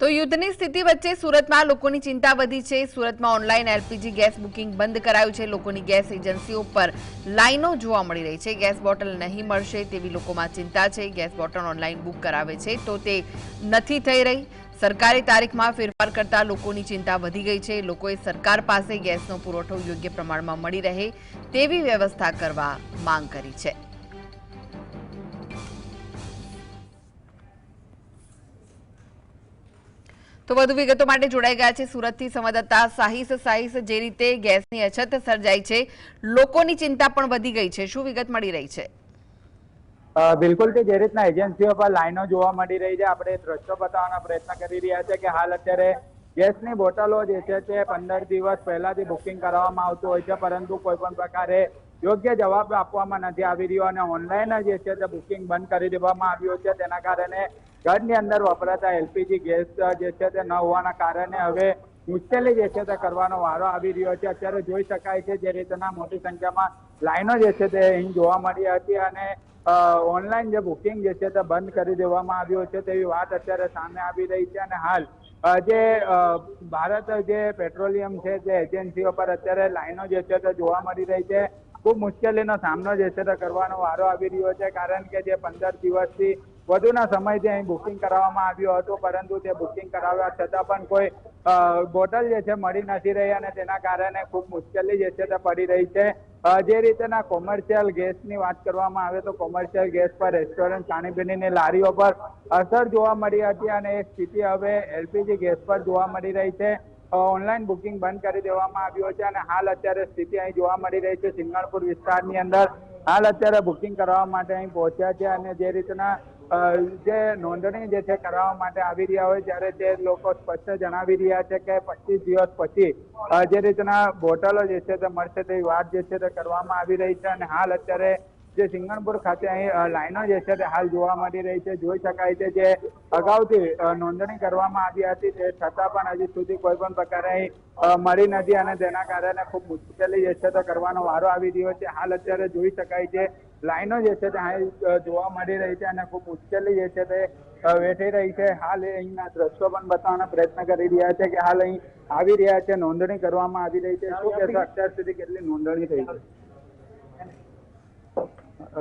તો યુદ્ધની સ્થિતિ વચ્ચે સુરતમાં લોકોની ચિંતા વધી છે। સુરતમાં ઓનલાઈન એલપીજી ગેસ બુકિંગ બંધ કરાયું છે। લોકોની ગેસ એજન્સીઓ પર લાઈનો જોવા મળી રહી છે। ગેસ બોટલ નહીં મળશે તેવી લોકોમાં ચિંતા છે। ગેસ બોટલ ઓનલાઈન બુક કરાવે છે તો તે નથી થઈ રહી। સરકારી તારીખમાં ફેરફાર કરતા લોકોની ચિંતા વધી ગઈ છે। લોકોએ સરકાર પાસે ગેસનો પુરવઠો યોગ્ય પ્રમાણમાં મળી રહે તેવી વ્યવસ્થા કરવા માંગ કરી છે। તો વધુ વિગતો માટે જોડાઈ ગયા છે સુરતથી સંવાદદાતા સાહિસ। જે રીતે ગેસની અછત સર્જાઈ છે, લોકોની ચિંતા પણ વધી ગઈ છે, શું વિગત મળી રહી છે? બિલકુલ જે રીતના એજન્સીઓ પર લાઈનો જોવા મળી રહી છે, આપણે દ્રશ્યો બતાવવાનો પ્રયત્ન કરી રહ્યા છે કે હાલ અત્યારે ગેસની બોટલો જે છે તે 15 દિવસ પહેલાથી બુકિંગ કરવામાં આવતું હોય છે, પરંતુ કોઈ પણ પ્રકારે યોગ્ય જવાબ આપવામાં નથી આવી રહ્યો અને ઓનલાઈન જે છે તે બુકિંગ બંધ કરી દેવામાં આવ્યું છે। તેના કારણે ઘરની અંદર વપરાતા એલપીજી ગેસ જે છે તે ન હોવાના કારણે હવે મુશ્કેલી જે છે તે કરવાનો વારો આવી રહ્યો છે। અત્યારે જોઈ શકાય છે જે રીતના મોટી સંખ્યામાં લાઈનો જે છે તે અહીં જોવા મળી હતી અને ઓનલાઈન જે બુકિંગ જે છે તે બંધ કરી દેવામાં આવ્યું છે તેવી વાત અત્યારે સામે આવી રહી છે અને હાલ જે ભારત જે પેટ્રોલિયમ છે જે એજન્સીઓ પર અત્યારે લાઈનો જે છે તે જોવા મળી રહી છે। ખૂબ મુશ્કેલીનો સામનો જે છે તે કરવાનો વારો આવી રહ્યો છે, કારણ કે જે 15 દિવસથી વધુના સમયથી અહીં બુકિંગ કરાવવામાં આવ્યું હતું, પરંતુ તે બુકિંગ કરાવ્યા છતાં પણ કોઈ બોટલ જે છે મળી નથી રહી અને તેના કારણે ખૂબ મુશ્કેલી જે છે તે પડી રહી છે। જે રીતના કોમર્શિયલ ગેસની વાત કરવામાં આવે તો કોમર્શિયલ ગેસ પર રેસ્ટોરન્ટ, ખાણીપીણીની લારીઓ પર અસર જોવા મળી હતી અને એ સ્થિતિ હવે એલપીજી ગેસ પર જોવા મળી રહી છે। ઓનલાઈન બુકિંગ બંધ કરી દેવામાં આવ્યું છે અને હાલ અત્યારે સ્થિતિ અહીં જોવા મળી રહી છે સિંગણપુર વિસ્તારની અંદર। હાલ અત્યારે બુકિંગ કરાવવા માટે અહીં પહોંચ્યા છે અને જે રીતના જે નોંધણી જે છે કરાવવા માટે આવી રહ્યા હોય ત્યારે તે લોકો સ્પષ્ટ જણાવી રહ્યા છે કે 25 દિવસ પછી જે રીતના બોટલો જે છે તે મળશે તેવી વાત જે છે તે કરવામાં આવી રહી છે અને હાલ અત્યારે જે સિંગણપુર ખાતે અહીં લાઈનો જે છે તે હાલ જોવા મળી રહી છે। જોઈ શકાય છે જે અગાઉથી નોંધણી કરવામાં આવી હતી તે છતાં પણ હજી સુધી કોઈ પણ પ્રકારે અહીં મળી નથી અને તેના કારણે ખૂબ મુશ્કેલી જે છે તે કરવાનો વારો આવી રહ્યો છે। હાલ અત્યારે જોઈ શકાય છે લાઈનો જે છે તે અહીં જોવા મળી રહી છે અને ખૂબ મુશ્કેલી જે છે તે વેઠી રહી છે। હાલ અહીંના દ્રશ્યો પણ બતાવવાનો પ્રયત્ન કરી રહ્યા છે કે હાલ અહીં આવી રહ્યા છે, નોંધણી કરવામાં આવી રહી છે। શું કહેશો અત્યાર સુધી કેટલી નોંધણી થઈ છે?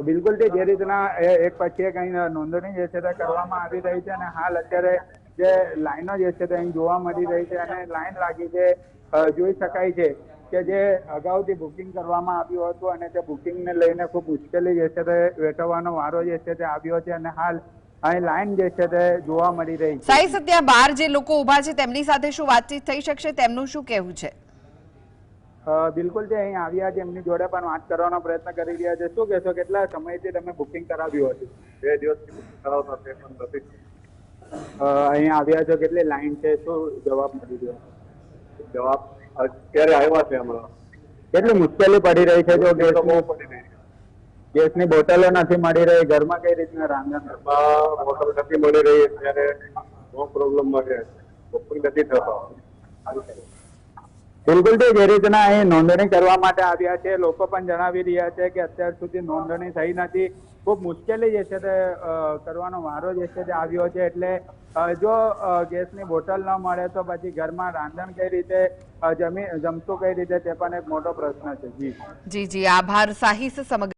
બિલકુલ જે રીતના એક પછી એક અહીં નોંધણી જે છે તે કરવામાં આવી રહી છે અને હાલ અત્યારે જે લાઈનો જે છે તે અહીં જોવા મળી રહી છે અને લાઈન લાગી છે। જોઈ શકાય છે કે જે અગાઉથી બુકિંગ કરવામાં આવ્યું હતું અને તે બુકિંગને લઈને ખૂબ મુશ્કેલી જે છે તે વેઠવાનો વારો જે છે તે આવ્યો છે અને હાલ અહીં લાઈન જે છે તે જોવા મળી રહી છે। સાઈ સત્યા બહાર જે લોકો ઉભા છે તેમની સાથે શું વાતચીત થઈ શકશે, તેમનું શું કહેવું છે? બિલકુલ જે અહીં આવ્યા છે એમની જોડે પણ વાત કરવાનો પ્રયત્ન કરી રહ્યા છે। શું કહેશો, કેટલા સમયથી તમે બુકિંગ કરાવ્યું હતું? 2 દિવસથી બુકિંગ કરાવતા તે પણ નથી। અહીં આવ્યા છો, કેટલી લાઈન છે, શું જવાબ મળી રહ્યો? જવાબ અત્યારે આવ્યા છે હમણાં। કેટલી મુશ્કેલી પડી રહી છે? જો તો બહુ પડી રહી છે। ગેસની બોટલો નથી મળી રહી, ઘરમાં કઈ રીતના રાંધણ? બોટલ નથી મળી રહી, ત્યારે બહુ પ્રોબ્લેમમાં છે, બુકિંગ નથી થતો। બિલકુલ જે રીતના અહીં નોંધણી કરવા માટે આવ્યા છે લોકો પણ જણાવી રહ્યા છે કે અત્યાર સુધી નોંધણી થઈ નથી, ખૂબ મુશ્કેલી જે છે તે કરવાનો વારો જે છે તે આવ્યો છે। એટલે જો ગેસની બોટલ ન મળે તો પછી ઘરમાં રાંધણ કઈ રીતે જમશું કઈ રીતે તે પણ એક મોટો પ્રશ્ન છે। જી આભાર સાહિસ। સમગ્ર